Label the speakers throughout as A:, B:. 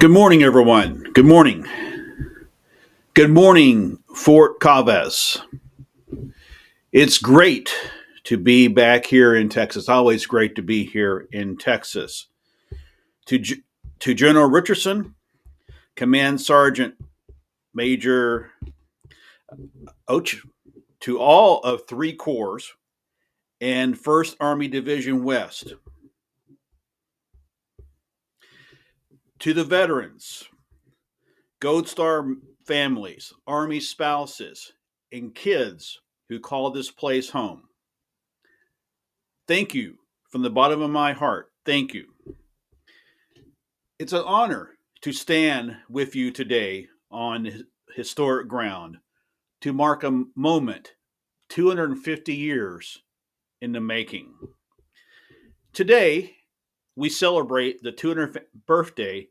A: Good morning, everyone. Good morning. Good morning, Fort Cavazos. It's great to be back here in Texas. Always great to be here in Texas. To, to General Richardson, Command Sergeant Major Och, to all of three corps and 1st Army Division West, to the veterans, Gold Star families, Army spouses, and kids who call this place home. Thank you from the bottom of my heart. Thank you. It's an honor to stand with you today on historic ground to mark a moment 250 years in the making. Today, we celebrate the 200th birthday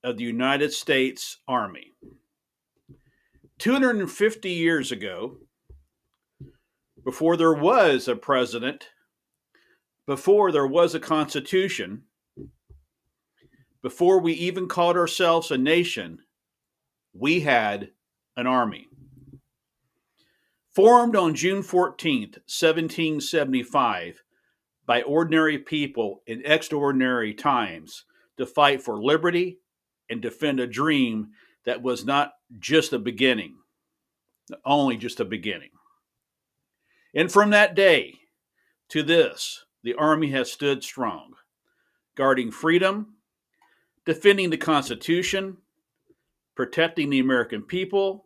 A: of the United States Army. 250 years ago, before there was a president, before there was a constitution, before we even called ourselves a nation, we had an army. Formed on June 14th, 1775, by ordinary people in extraordinary times to fight for liberty and defend a dream that was not just a beginning, only just a beginning. And from that day to this, the Army has stood strong, guarding freedom, defending the Constitution, protecting the American people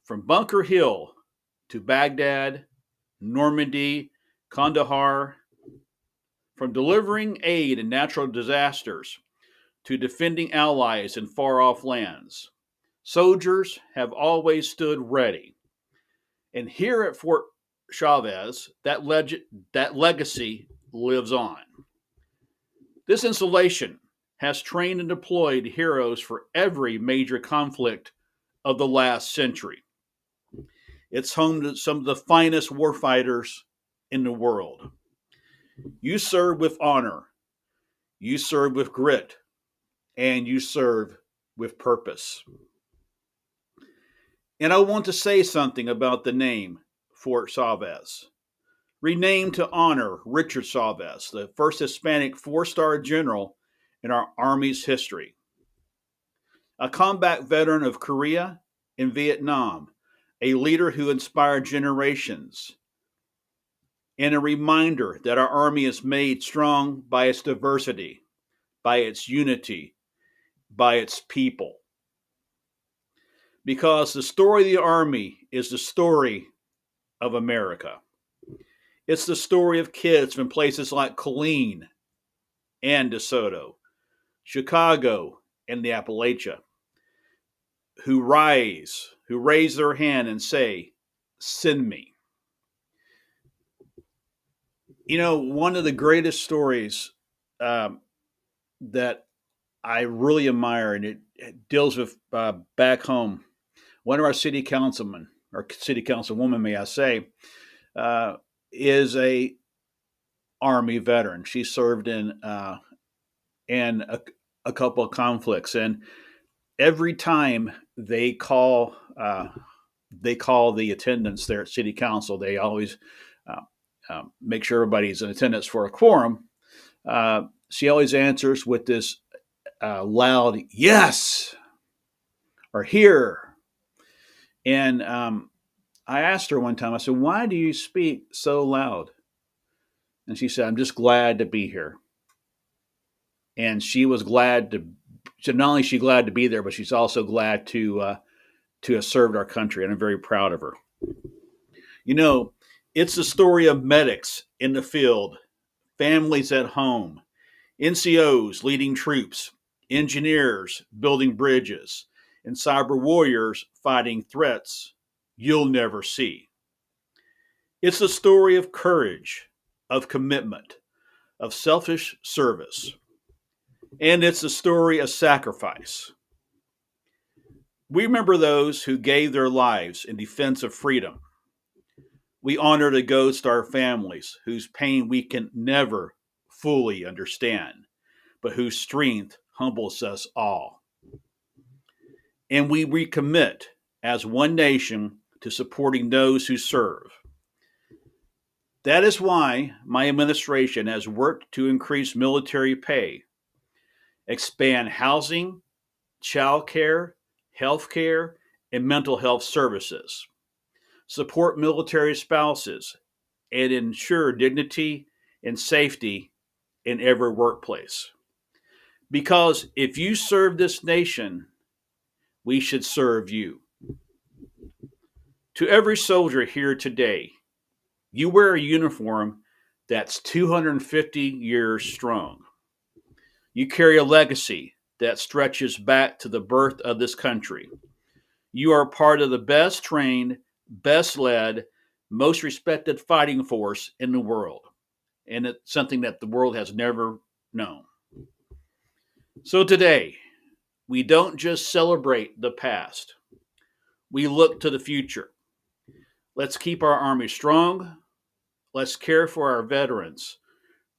A: from Bunker Hill to Baghdad, Normandy, Kandahar, from delivering aid in natural disasters to defending allies in far off lands. Soldiers have always stood ready. And here at Fort Chavez, that legacy lives on. This installation has trained and deployed heroes for every major conflict of the last century. It's home to some of the finest warfighters in the world. You serve with honor, you serve with grit, and you serve with purpose. And I want to say something about the name Fort Chavez. Renamed to honor Richard Chavez, the first Hispanic four-star general in our Army's history. A combat veteran of Korea and Vietnam, a leader who inspired generations, and a reminder that our Army is made strong by its diversity, by its unity, by its people. Because the story of the Army is the story of America. It's the story of kids from places like Killeen and DeSoto, Chicago and the Appalachia, who raise their hand and say, "Send me." You know, one of the greatest stories that I really admire, and it deals with back home. One of our city councilmen, or city councilwoman, may I say, is a Army veteran. She served in a couple of conflicts, and every time they call the attendance there at City Council. They always make sure everybody's in attendance for a quorum. She always answers with this loud "yes" or "here." And I asked her one time, I said, "Why do you speak so loud?" And she said, "I'm just glad to be here." And she was glad to. So not only is she glad to be there, but she's also glad to have served our country, and I'm very proud of her. You know, it's the story of medics in the field, families at home, NCOs leading troops, engineers building bridges, and cyber warriors fighting threats you'll never see. It's the story of courage, of commitment, of selfish service, and it's the story of sacrifice. We remember those who gave their lives in defense of freedom. We honor the Gold Star families whose pain we can never fully understand, but whose strength humbles us all. and we recommit as one nation to supporting those who serve. That is why my administration has worked to increase military pay, expand housing, child care, health care, and mental health services, support military spouses, and ensure dignity and safety in every workplace. Because if you serve this nation, we should serve you. To every soldier here today, you wear a uniform that's 250 years strong. You carry a legacy that stretches back to the birth of this country. You are part of the best trained, best led, most respected fighting force in the world. And it's something that the world has never known. So today, we don't just celebrate the past, we look to the future. Let's keep our Army strong. Let's care for our veterans.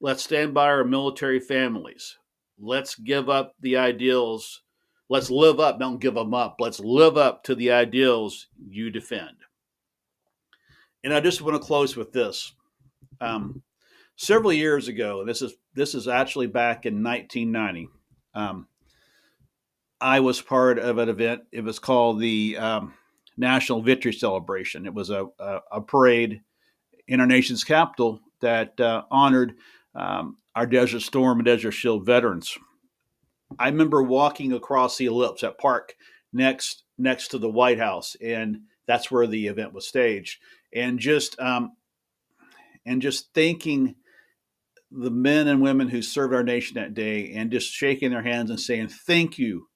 A: Let's stand by our military families. Let's give up the ideals. Let's live up, don't give them up. Let's live up to the ideals you defend. And I just want to close with this. Um, Several years ago, this is actually back in 1990. Um, I was part of an event. It was called the National Victory Celebration. It was a parade in our nation's capital that honored our Desert Storm and Desert Shield veterans. I remember walking across the ellipse at Park next to the White House, and that's where the event was staged. And just thanking the men and women who served our nation that day, and just shaking their hands and saying, thank you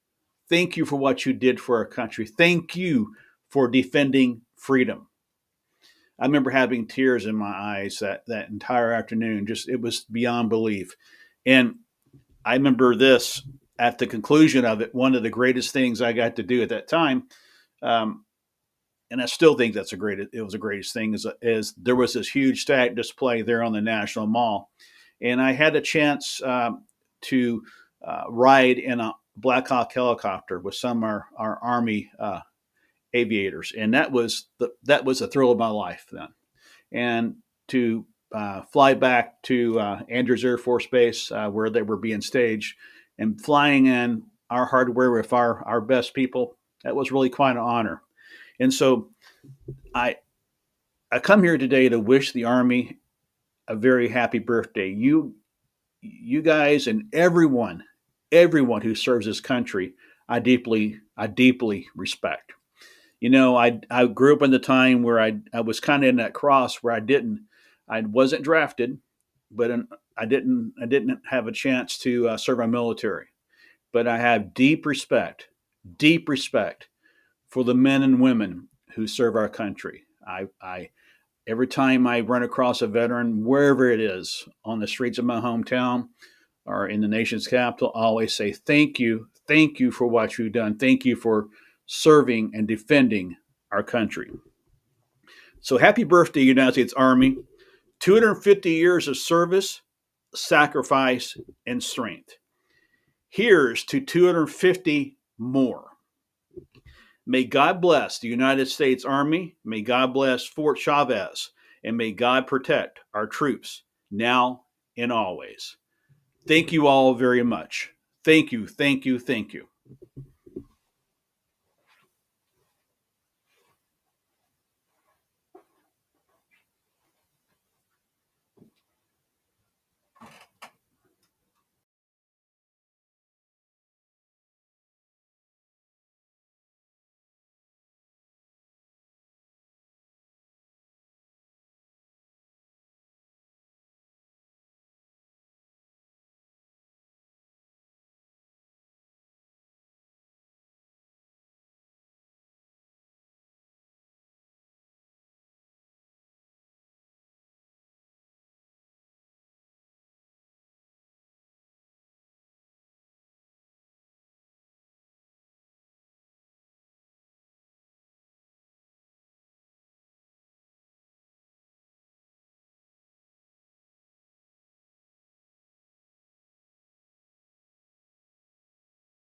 A: for what you did for our country, thank you for defending freedom. I remember having tears in my eyes that entire afternoon. Just it was beyond belief. And I remember this at the conclusion of it. One of the greatest things I got to do at that time, um, and I still think it was the greatest thing, is there was this huge static display there on the National Mall, and I had a chance to ride in a Black Hawk helicopter with some of our Army aviators, and that was a thrill of my life then. And to fly back to Andrews Air Force Base where they were being staged and flying in our hardware with our best people, that was really quite an honor. And so I I come here today to wish the Army a very happy birthday. You guys and everyone who serves this country, I deeply respect. I grew up in the time where I was kind of in that cross where I wasn't drafted, but I didn't have a chance to serve my military. But I have deep respect for the men and women who serve our country. I every time I run across a veteran, wherever it is, on the streets of my hometown or in the nation's capital, I always say thank you for what you've done, thank you for serving and defending our country. So happy birthday, United States Army. 250 years of service, sacrifice, and strength. Here's to 250 more. May God bless the United States Army. May God bless Fort Chavez. And may God protect our troops now and always. Thank you all very much. Thank you, thank you, thank you.